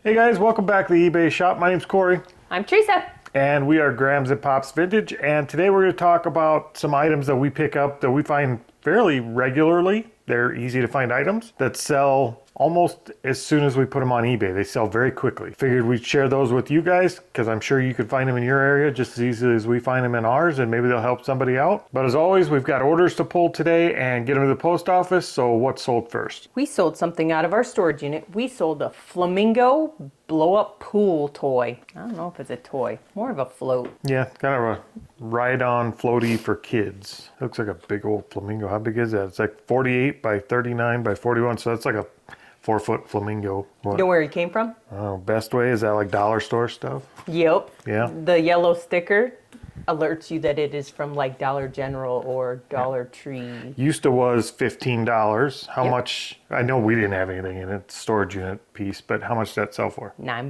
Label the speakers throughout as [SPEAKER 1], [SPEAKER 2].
[SPEAKER 1] Hey guys, welcome back to the eBay shop. My name's Corey.
[SPEAKER 2] I'm Teresa.
[SPEAKER 1] And we are Grams and Pops Vintage. And today we're going to talk about some items that we pick up that we find fairly regularly. They're easy to find items that sell almost as soon as we put them on eBay. They sell very quickly. Figured we'd share those with you guys because I'm sure you could find them in your area just as easily as we find them in ours, and maybe they'll help somebody out. But as always, we've got orders to pull today and get them to the post office. So what sold first?
[SPEAKER 2] We sold something out of our storage unit. We sold a flamingo blow-up pool toy. I don't know if it's a toy, more of a float.
[SPEAKER 1] Yeah, kind of a ride-on floaty for kids. Looks like a big old flamingo. How big is that? It's like 48 by 39 by 41, so that's like a 4-foot flamingo. What?
[SPEAKER 2] You know where he came from?
[SPEAKER 1] Oh, Best Way? Is that like dollar store stuff?
[SPEAKER 2] Yep.
[SPEAKER 1] Yeah.
[SPEAKER 2] The yellow sticker alerts you that it is from like Dollar General or Dollar Tree.
[SPEAKER 1] Used to was $15. How
[SPEAKER 2] Yep.
[SPEAKER 1] much? I know we didn't have anything in it, storage unit piece, but how much did that sell for?
[SPEAKER 2] $9.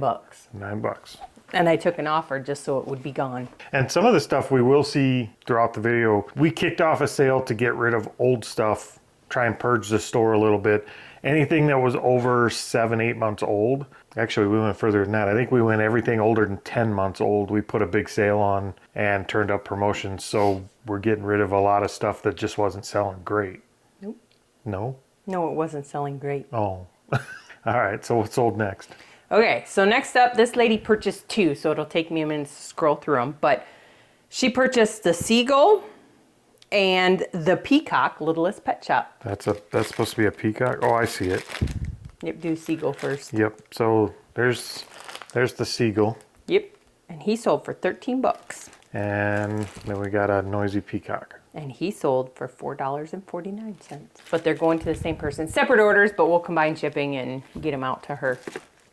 [SPEAKER 1] $9.
[SPEAKER 2] And I took an offer just so it would be gone.
[SPEAKER 1] And some of the stuff we will see throughout the video, we kicked off a sale to get rid of old stuff, try and purge the store a little bit. Anything that was over 7-8 months old. Actually, we went further than that. I think we went everything older than 10 months old. We put a big sale on and turned up promotions. So we're getting rid of a lot of stuff that just wasn't selling great.
[SPEAKER 2] Nope.
[SPEAKER 1] No?
[SPEAKER 2] No, it wasn't selling great.
[SPEAKER 1] Oh. All right. So what's sold next?
[SPEAKER 2] Okay, so next up, this lady purchased two, so it'll take me a minute to scroll through them. But she purchased the seagull and the peacock, Littlest Pet Shop.
[SPEAKER 1] That's supposed to be a peacock. Oh, I see it.
[SPEAKER 2] Yep, do seagull first.
[SPEAKER 1] Yep. So there's the seagull.
[SPEAKER 2] Yep, and he sold for $13.
[SPEAKER 1] And then we got a noisy peacock.
[SPEAKER 2] And he sold for $4.49. But they're going to the same person. Separate orders, but we'll combine shipping and get them out to her.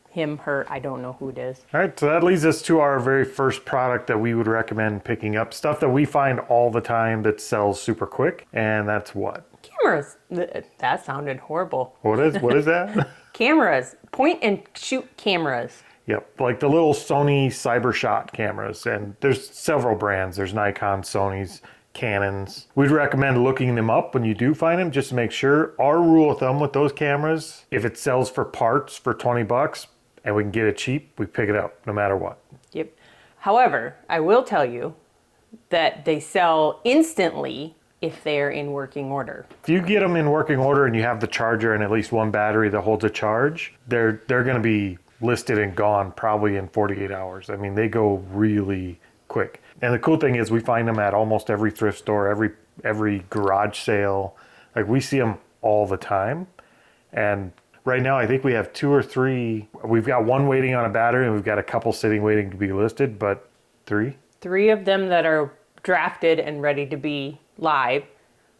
[SPEAKER 2] Him, her, I don't know who it is.
[SPEAKER 1] All right, so that leads us to our very first product that we would recommend picking up. Stuff that we find all the time that sells super quick, and that's what?
[SPEAKER 2] Cameras. That sounded horrible.
[SPEAKER 1] What is that?
[SPEAKER 2] Cameras. Point and shoot cameras.
[SPEAKER 1] Yep, like the little Sony CyberShot cameras, and there's several brands. There's Nikon, Sony's, Canons. We'd recommend looking them up when you do find them, just to make sure. Our rule of thumb with those cameras, if it sells for parts for $20 and we can get it cheap, we pick it up no matter what.
[SPEAKER 2] Yep. However, I will tell you that they sell instantly if they're in working order.
[SPEAKER 1] If you get them in working order and you have the charger and at least one battery that holds a charge, they're going to be listed and gone probably in 48 hours. I mean, they go really quick. And the cool thing is we find them at almost every thrift store, every garage sale. Like, we see them all the time. And right now, I think we have 2 or 3. We've got one waiting on a battery, and we've got a couple sitting waiting to be listed, but 3?
[SPEAKER 2] 3 of them that are drafted and ready to be live,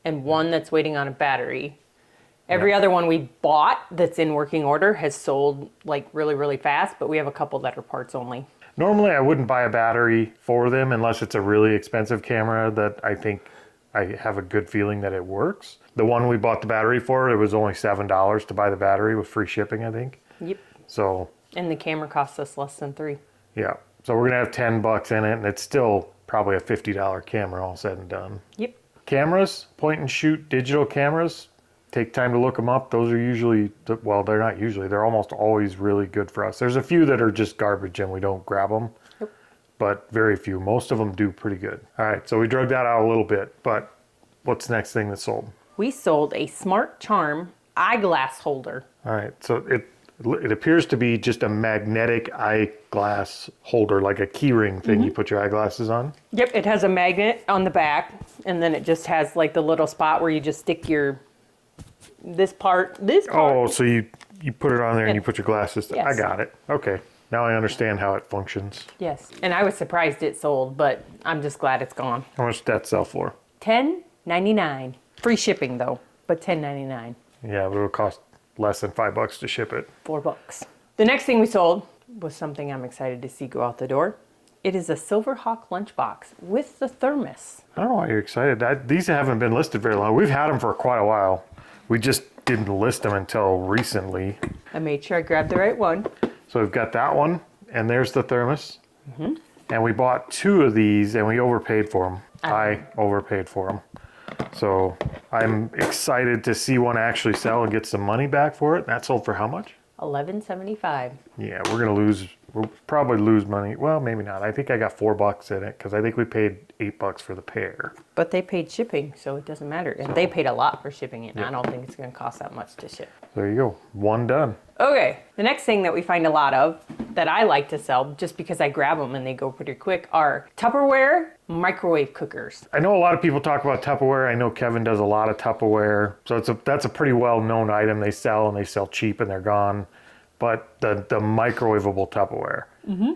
[SPEAKER 2] and 1 that's waiting on a battery. Every other one we bought that's in working order has sold like really, really fast, but we have a couple that are parts only.
[SPEAKER 1] Normally, I wouldn't buy a battery for them unless it's a really expensive camera that I think I have a good feeling that it works. The one we bought the battery for, it was only $7 to buy the battery with free shipping, I think.
[SPEAKER 2] Yep.
[SPEAKER 1] So,
[SPEAKER 2] And the camera costs us less than $3.
[SPEAKER 1] yeah. So we're gonna have $10 in it, and it's still probably a $50 camera all said and done.
[SPEAKER 2] Yep.
[SPEAKER 1] Cameras, point and shoot digital cameras, take time to look them up. Those are usually, well, they're not usually, they're almost always really good for us. There's a few that are just garbage and we don't grab them, but very few. Most of them do pretty good. All right, so we drug that out a little bit, but what's the next thing that sold?
[SPEAKER 2] We sold a Smart Charm eyeglass holder.
[SPEAKER 1] All right, so it appears to be just a magnetic eyeglass holder, like a key ring thing you put your eyeglasses on.
[SPEAKER 2] Yep, it has a magnet on the back, and then it just has like the little spot where you just stick your this part.
[SPEAKER 1] Oh, so you put it on there and you put your glasses.
[SPEAKER 2] Yes.
[SPEAKER 1] I got it. Okay, now I understand how it functions.
[SPEAKER 2] Yes, and I was surprised it sold, but I'm just glad it's gone.
[SPEAKER 1] How much did that sell for?
[SPEAKER 2] $10.99. Free shipping though, but $10.99.
[SPEAKER 1] Yeah, but it would cost less than $5 to ship it.
[SPEAKER 2] $4. The next thing we sold was something I'm excited to see go out the door. It is a Silverhawk lunchbox with the thermos.
[SPEAKER 1] I don't know why you're excited. These haven't been listed very long. We've had them for quite a while. We just didn't list them until recently.
[SPEAKER 2] I made sure I grabbed the right one.
[SPEAKER 1] So we've got that one, and there's the thermos. And we bought 2 of these, and we overpaid for them. I overpaid for them. So I'm excited to see one actually sell and get some money back for it. That sold for how much?
[SPEAKER 2] $11.75.
[SPEAKER 1] Yeah, we'll probably lose money. Well, maybe not. I think I got $4 in it because I think we paid $8 for the pair.
[SPEAKER 2] But they paid shipping, so it doesn't matter. And they paid a lot for shipping it. And I don't think it's going to cost that much to ship.
[SPEAKER 1] There you go. One done.
[SPEAKER 2] Okay, the next thing that we find a lot of that I like to sell just because I grab them and they go pretty quick are Tupperware microwave cookers.
[SPEAKER 1] I know a lot of people talk about Tupperware. I know Kevin does a lot of Tupperware. So that's a pretty well-known item they sell, and they sell cheap and they're gone. But the microwavable Tupperware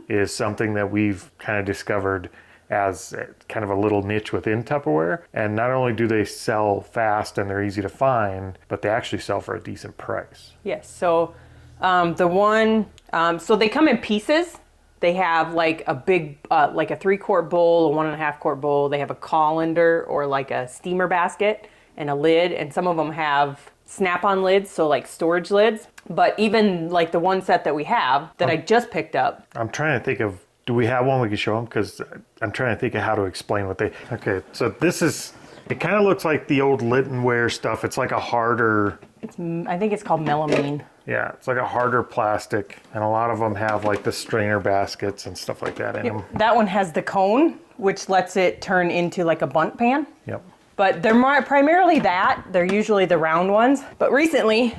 [SPEAKER 1] is something that we've kind of discovered as kind of a little niche within Tupperware. And not only do they sell fast and they're easy to find, but they actually sell for a decent price.
[SPEAKER 2] Yes, so so they come in pieces. They have like a big, like a 3-quart bowl, a 1.5-quart bowl. They have a colander or like a steamer basket and a lid. And some of them have snap-on lids, so like storage lids. But even like the one set that we have that I just picked up.
[SPEAKER 1] I'm trying to think of, do we have one we can show them? Because I'm trying to think of how to explain what they, okay, so this is, it kind of looks like the old Littenware stuff. It's like a harder,
[SPEAKER 2] I think it's called melamine.
[SPEAKER 1] yeah, it's like a harder plastic. And a lot of them have like the strainer baskets and stuff like that in them.
[SPEAKER 2] That one has the cone, which lets it turn into like a bundt pan.
[SPEAKER 1] Yep.
[SPEAKER 2] But they're primarily that. They're usually the round ones. But recently,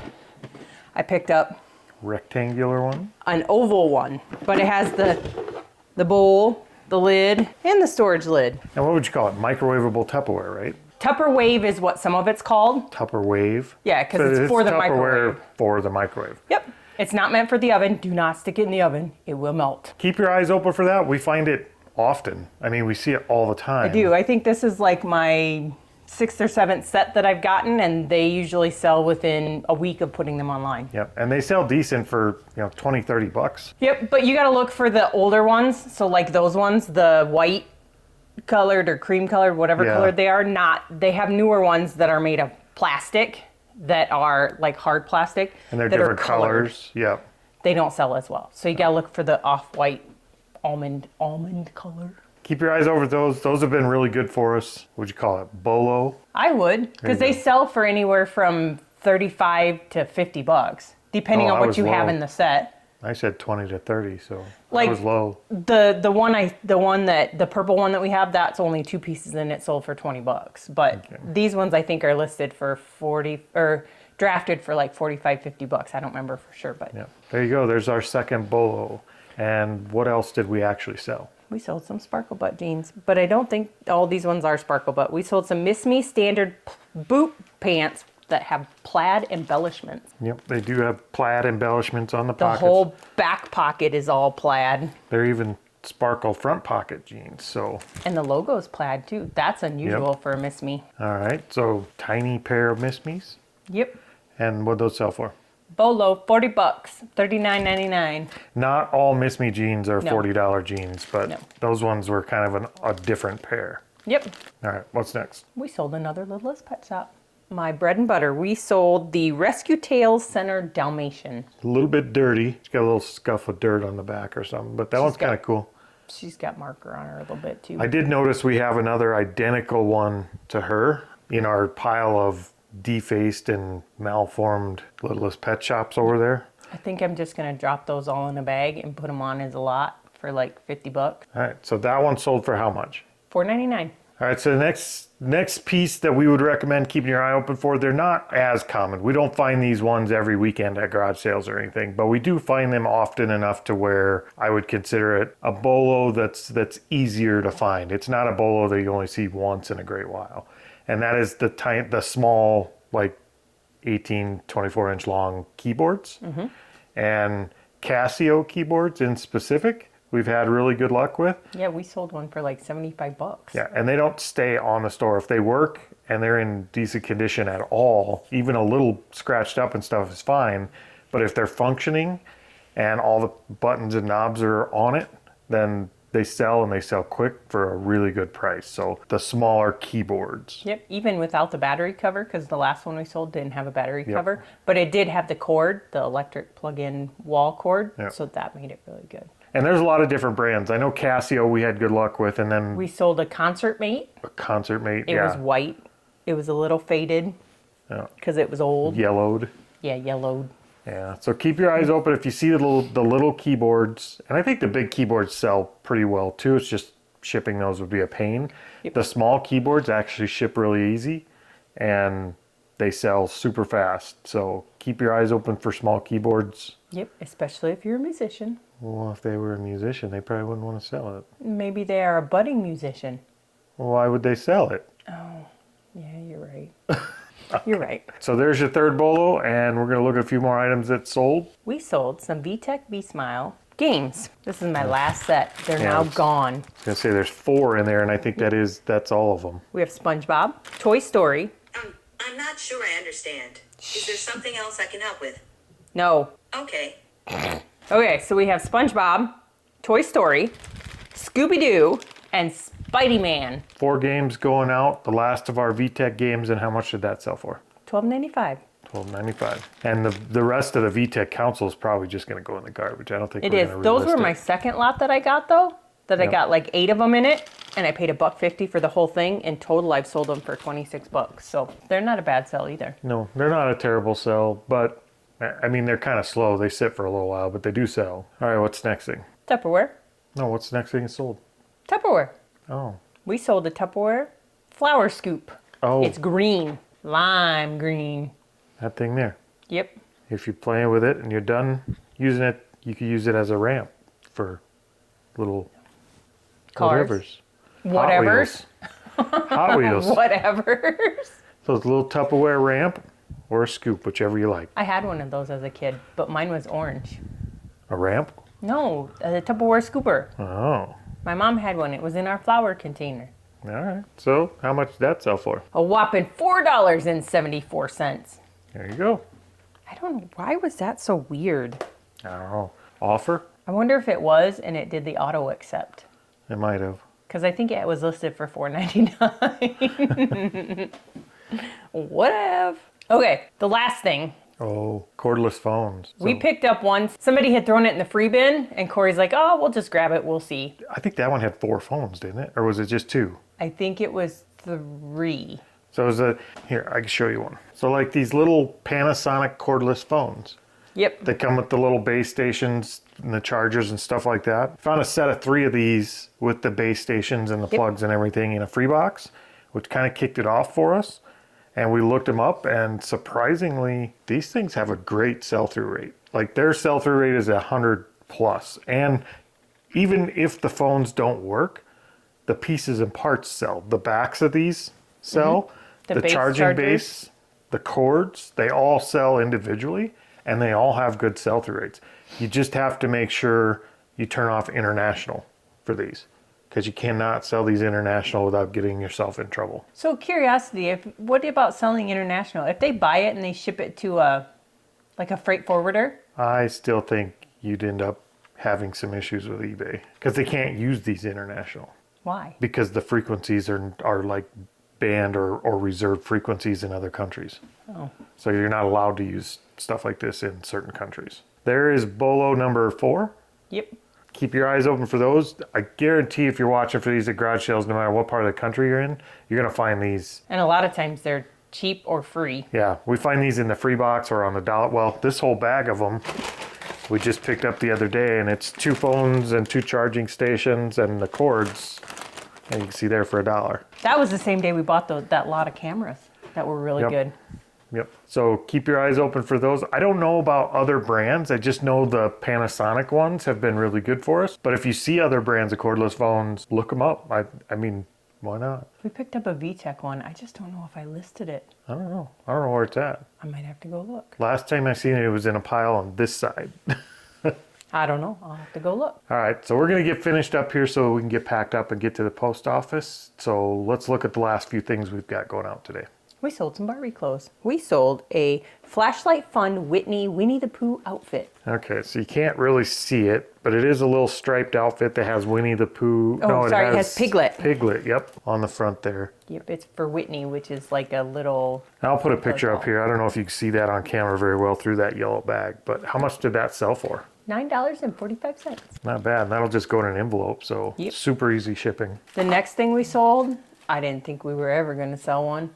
[SPEAKER 2] I picked up
[SPEAKER 1] Rectangular one?
[SPEAKER 2] an oval one. But it has the bowl, the lid, and the storage lid.
[SPEAKER 1] And what would you call it? Microwavable Tupperware, right?
[SPEAKER 2] Tupperwave is what some of it's called.
[SPEAKER 1] Tupperwave?
[SPEAKER 2] Yeah, because it's for the
[SPEAKER 1] Tupperware
[SPEAKER 2] microwave.
[SPEAKER 1] for the microwave.
[SPEAKER 2] Yep. It's not meant for the oven. Do not stick it in the oven. It will melt.
[SPEAKER 1] Keep your eyes open for that. We find it often. I mean, we see it all the time.
[SPEAKER 2] I do. I think this is like my 6th or 7th set that I've gotten, and they usually sell within a week of putting them online.
[SPEAKER 1] Yep, and they sell decent for, $20, $30.
[SPEAKER 2] Yep, but you got to look for the older ones. So like those ones, the white colored or cream colored, whatever colored they are, they have newer ones that are made of plastic that are like hard plastic.
[SPEAKER 1] And they're
[SPEAKER 2] that
[SPEAKER 1] different
[SPEAKER 2] are colored.
[SPEAKER 1] colors. Yep.
[SPEAKER 2] They don't sell as well. So you got to look for the off-white almond color.
[SPEAKER 1] Keep your eyes over those. Those have been really good for us. What'd you call it? Bolo?
[SPEAKER 2] I would, because they sell for anywhere from $35 to $50, depending on what you have in the set.
[SPEAKER 1] I said 20 to 30, so
[SPEAKER 2] Like,
[SPEAKER 1] that was low.
[SPEAKER 2] The purple one that we have, that's only 2 pieces and it sold for $20. But these ones I think are listed for 40 or drafted for like $45, $50. I don't remember for sure, but
[SPEAKER 1] Yeah. There you go. There's our second Bolo. And what else did we actually sell?
[SPEAKER 2] we sold some sparkle butt jeans. But I don't think all these ones are sparkle butt. We sold some Miss Me standard boot pants that have plaid embellishments.
[SPEAKER 1] Yep, they do have plaid embellishments on the
[SPEAKER 2] The
[SPEAKER 1] pockets.
[SPEAKER 2] whole back pocket is all plaid.
[SPEAKER 1] They're even sparkle front pocket jeans, so.
[SPEAKER 2] And the logo's plaid too. That's unusual for a Miss Me.
[SPEAKER 1] All right, so tiny pair of Miss Me's.
[SPEAKER 2] Yep.
[SPEAKER 1] And what'd those sell for?
[SPEAKER 2] Bolo, $40, $39.99.
[SPEAKER 1] Not all Miss Me jeans are
[SPEAKER 2] No.
[SPEAKER 1] $40 jeans, but
[SPEAKER 2] No.
[SPEAKER 1] those ones were kind of a different pair.
[SPEAKER 2] Yep.
[SPEAKER 1] All right, what's next?
[SPEAKER 2] We sold another Littlest Pet Shop. My bread and butter. We sold the Rescue Tales Center Dalmatian.
[SPEAKER 1] A little bit dirty. It's got a little scuff of dirt on the back or something, but that one's kind of cool.
[SPEAKER 2] She's got marker on her a little bit too.
[SPEAKER 1] I did notice we have another identical one to her in our pile of defaced and malformed Littlest Pet Shops over there.
[SPEAKER 2] I think I'm just going to drop those all in a bag and put them on as a lot for like $50.
[SPEAKER 1] All right, so that one sold for how much?
[SPEAKER 2] $4.99.
[SPEAKER 1] All right, so the next piece that we would recommend keeping your eye open for, they're not as common. We don't find these ones every weekend at garage sales or anything, but we do find them often enough to where I would consider it a bolo that's easier to find. It's not a bolo that you only see once in a great while. And that is the small, like 18, 24-inch long keyboards. Mm-hmm. And Casio keyboards in specific, we've had really good luck with.
[SPEAKER 2] Yeah, we sold one for like $75.
[SPEAKER 1] Yeah, and they don't stay on the store. If they work and they're in decent condition at all, even a little scratched up and stuff is fine. But if they're functioning and all the buttons and knobs are on it, then they sell and they sell quick for a really good price. So the smaller keyboards.
[SPEAKER 2] Yep, even without the battery cover, because the last one we sold didn't have a battery cover, but it did have the cord, the electric plug-in wall cord, so that made it really good.
[SPEAKER 1] And there's a lot of different brands. I know Casio we had good luck with, and then
[SPEAKER 2] We sold a Concert Mate.
[SPEAKER 1] a Concert Mate.
[SPEAKER 2] It was white. It was a little faded because it was old.
[SPEAKER 1] Yellowed.
[SPEAKER 2] Yeah, yellowed.
[SPEAKER 1] Yeah, so keep your eyes open if you see the little keyboards, and I think the big keyboards sell pretty well too. It's just shipping those would be a pain.
[SPEAKER 2] Yep.
[SPEAKER 1] The small keyboards actually ship really easy, and they sell super fast. So keep your eyes open for small keyboards.
[SPEAKER 2] Yep, especially if you're a musician.
[SPEAKER 1] Well, if they were a musician, they probably wouldn't want to sell it.
[SPEAKER 2] Maybe they are a budding musician.
[SPEAKER 1] Well, why would they sell it?
[SPEAKER 2] Oh, yeah, you're right. You're right.
[SPEAKER 1] So there's your third bolo, and we're going to look at a few more items that sold.
[SPEAKER 2] We sold some VTech B-Smile games. This is my last set. They're now
[SPEAKER 1] I was
[SPEAKER 2] gone.
[SPEAKER 1] going to say there's 4 in there, and I think that's all of them.
[SPEAKER 2] We have SpongeBob, Toy Story.
[SPEAKER 3] I'm not sure I understand. Is there something else I can help with?
[SPEAKER 2] No.
[SPEAKER 3] Okay.
[SPEAKER 2] Okay, so we have SpongeBob, Toy Story, Scooby-Doo, and Spidey-Man.
[SPEAKER 1] 4 games going out, the last of our VTech games, and how much did that sell for?
[SPEAKER 2] $12.95.
[SPEAKER 1] $12.95. And the rest of the VTech console is probably just going to go in the garbage. I don't think
[SPEAKER 2] It
[SPEAKER 1] we're
[SPEAKER 2] is.
[SPEAKER 1] going to
[SPEAKER 2] Those
[SPEAKER 1] relist
[SPEAKER 2] were my
[SPEAKER 1] it.
[SPEAKER 2] second lot that I got, though. That I
[SPEAKER 1] Yep.
[SPEAKER 2] got like 8 of them in it, and I paid $1.50 for the whole thing. In total, I've sold them for $26. So they're not a bad sell either.
[SPEAKER 1] No, they're not a terrible sell, but I mean, they're kind of slow. They sit for a little while, but they do sell. All right, what's the next thing?
[SPEAKER 2] Tupperware.
[SPEAKER 1] No, what's the next thing that's sold?
[SPEAKER 2] Tupperware.
[SPEAKER 1] Oh.
[SPEAKER 2] We sold a Tupperware flower scoop.
[SPEAKER 1] Oh,
[SPEAKER 2] It's green, lime green.
[SPEAKER 1] that thing there.
[SPEAKER 2] Yep.
[SPEAKER 1] If you're playing with it and you're done using it, you can use it as a ramp for little
[SPEAKER 2] Cars.
[SPEAKER 1] whatevers.
[SPEAKER 2] Whatevers.
[SPEAKER 1] Hot Wheels.
[SPEAKER 2] Whatevers.
[SPEAKER 1] So it's a little Tupperware ramp or a scoop, whichever you like.
[SPEAKER 2] I had one of those as a kid, but mine was orange.
[SPEAKER 1] A ramp?
[SPEAKER 2] No, a Tupperware scooper.
[SPEAKER 1] Oh.
[SPEAKER 2] My mom had one. It was in our flour container.
[SPEAKER 1] All right. So how much did that sell for?
[SPEAKER 2] A whopping $4.74.
[SPEAKER 1] There you go.
[SPEAKER 2] I don't know. Why was that so weird?
[SPEAKER 1] I don't know. Offer?
[SPEAKER 2] I wonder if it was and it did the auto accept.
[SPEAKER 1] It might have.
[SPEAKER 2] Because I think it was listed for $4.99. Whatever. Okay, the last thing.
[SPEAKER 1] Oh, cordless phones.
[SPEAKER 2] We
[SPEAKER 1] So
[SPEAKER 2] picked up one. Somebody had thrown it in the free bin, and Corey's like, oh, we'll just grab it. We'll see.
[SPEAKER 1] I think that one had 4 phones, didn't it? Or was it just 2?
[SPEAKER 2] I think it was 3.
[SPEAKER 1] So it was here, I can show you one. So like these little Panasonic cordless phones.
[SPEAKER 2] Yep.
[SPEAKER 1] They come with the little base stations and the chargers and stuff like that. Found a set of 3 of these with the base stations and the plugs and everything in a free box, which kind of kicked it off for us. And we looked them up, and surprisingly, these things have a great sell-through rate. Like their sell-through rate is 100 plus. And even if the phones don't work, the pieces and parts sell. The backs of these sell.
[SPEAKER 2] The
[SPEAKER 1] The
[SPEAKER 2] base
[SPEAKER 1] charging
[SPEAKER 2] chargers.
[SPEAKER 1] base, the cords, they all sell individually, and they all have good sell-through rates. You just have to make sure you turn off international for these, because you cannot sell these international without getting yourself in trouble.
[SPEAKER 2] So curiosity, what about selling international? If they buy it and they ship it to a freight forwarder?
[SPEAKER 1] I still think you'd end up having some issues with eBay, because they can't use these international,
[SPEAKER 2] Why?
[SPEAKER 1] because the frequencies are like banned or reserved frequencies in other countries.
[SPEAKER 2] Oh.
[SPEAKER 1] So you're not allowed to use stuff like this in certain countries. There is Bolo number 4.
[SPEAKER 2] Yep.
[SPEAKER 1] Keep your eyes open for those. I guarantee if you're watching for these at garage sales, no matter what part of the country you're in, you're going to find these.
[SPEAKER 2] And a lot of times they're cheap or free.
[SPEAKER 1] Yeah, we find these in the free box or on the dollar. Well, this whole bag of them we just picked up the other day, and it's 2 phones and 2 charging stations and the cords. And you can see there for $1.
[SPEAKER 2] That was the same day we bought that lot of cameras that were really
[SPEAKER 1] Yep.
[SPEAKER 2] good.
[SPEAKER 1] Yep. So keep your eyes open for those. I don't know about other brands. I just know the Panasonic ones have been really good for us. But if you see other brands of cordless phones, look them up. I mean, why not?
[SPEAKER 2] We picked up a VTech one. I just don't know if I listed it.
[SPEAKER 1] I don't know. I don't know where it's at.
[SPEAKER 2] I might have to go look.
[SPEAKER 1] Last time I seen it, it was in a pile on this side.
[SPEAKER 2] I don't know. I'll have to go look.
[SPEAKER 1] All right, so we're going to get finished up here so we can get packed up and get to the post office. So let's look at the last few things we've got going out today.
[SPEAKER 2] We sold some Barbie clothes. We sold a Flashlight Fun Whitney Winnie the Pooh outfit.
[SPEAKER 1] Okay, so you can't really see it, but it is a little striped outfit that has Winnie the Pooh.
[SPEAKER 2] Oh, sorry, it has Piglet.
[SPEAKER 1] Piglet, yep, on the front there.
[SPEAKER 2] Yep, it's for Whitney, which is like a little...
[SPEAKER 1] I'll put a picture up here. I don't know if you can see that on camera very well through that yellow bag, but how much did that sell for?
[SPEAKER 2] $9.45.
[SPEAKER 1] Not bad. That'll just go in an envelope, so
[SPEAKER 2] Yep.
[SPEAKER 1] super easy shipping.
[SPEAKER 2] The next thing we sold, I didn't think we were ever going to sell one.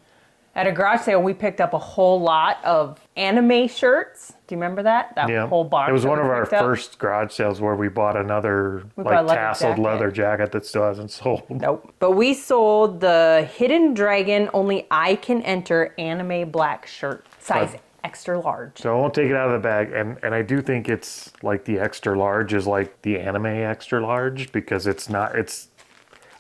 [SPEAKER 2] At a garage sale, we picked up a whole lot of anime shirts. Do you remember that? That
[SPEAKER 1] Yeah.
[SPEAKER 2] whole box.
[SPEAKER 1] It was
[SPEAKER 2] that
[SPEAKER 1] one
[SPEAKER 2] we
[SPEAKER 1] of our
[SPEAKER 2] picked up?
[SPEAKER 1] first garage sales where we bought another
[SPEAKER 2] bought a
[SPEAKER 1] like
[SPEAKER 2] leather
[SPEAKER 1] tasseled
[SPEAKER 2] jacket.
[SPEAKER 1] leather jacket that still hasn't sold.
[SPEAKER 2] Nope. But we sold the Hidden Dragon Only I Can Enter anime black shirt, size extra large.
[SPEAKER 1] So I won't take it out of the bag. And I do think it's like the extra large is like the anime extra large because it's not,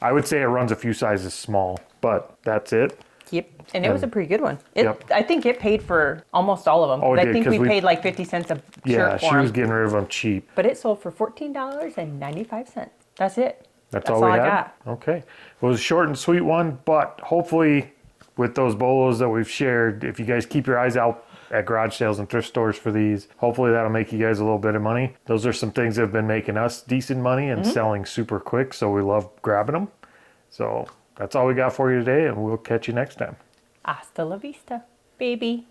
[SPEAKER 1] I would say it runs a few sizes small, but that's it.
[SPEAKER 2] Yep. And it was a pretty good one.
[SPEAKER 1] Yep.
[SPEAKER 2] I think it paid for almost all of them.
[SPEAKER 1] Oh, it
[SPEAKER 2] I
[SPEAKER 1] did,
[SPEAKER 2] think
[SPEAKER 1] 'cause
[SPEAKER 2] we paid like 50 cents a
[SPEAKER 1] Yeah,
[SPEAKER 2] shirt
[SPEAKER 1] she
[SPEAKER 2] for
[SPEAKER 1] was
[SPEAKER 2] them.
[SPEAKER 1] getting rid of them cheap.
[SPEAKER 2] But it sold for $14.95. That's it.
[SPEAKER 1] That's all we
[SPEAKER 2] I
[SPEAKER 1] had?
[SPEAKER 2] got.
[SPEAKER 1] Okay. It was a short and sweet one, but hopefully with those bolos that we've shared, if you guys keep your eyes out at garage sales and thrift stores for these, hopefully that'll make you guys a little bit of money. Those are some things that have been making us decent money and selling super quick, so we love grabbing them. So that's all we got for you today, and we'll catch you next time.
[SPEAKER 2] Hasta la vista, baby.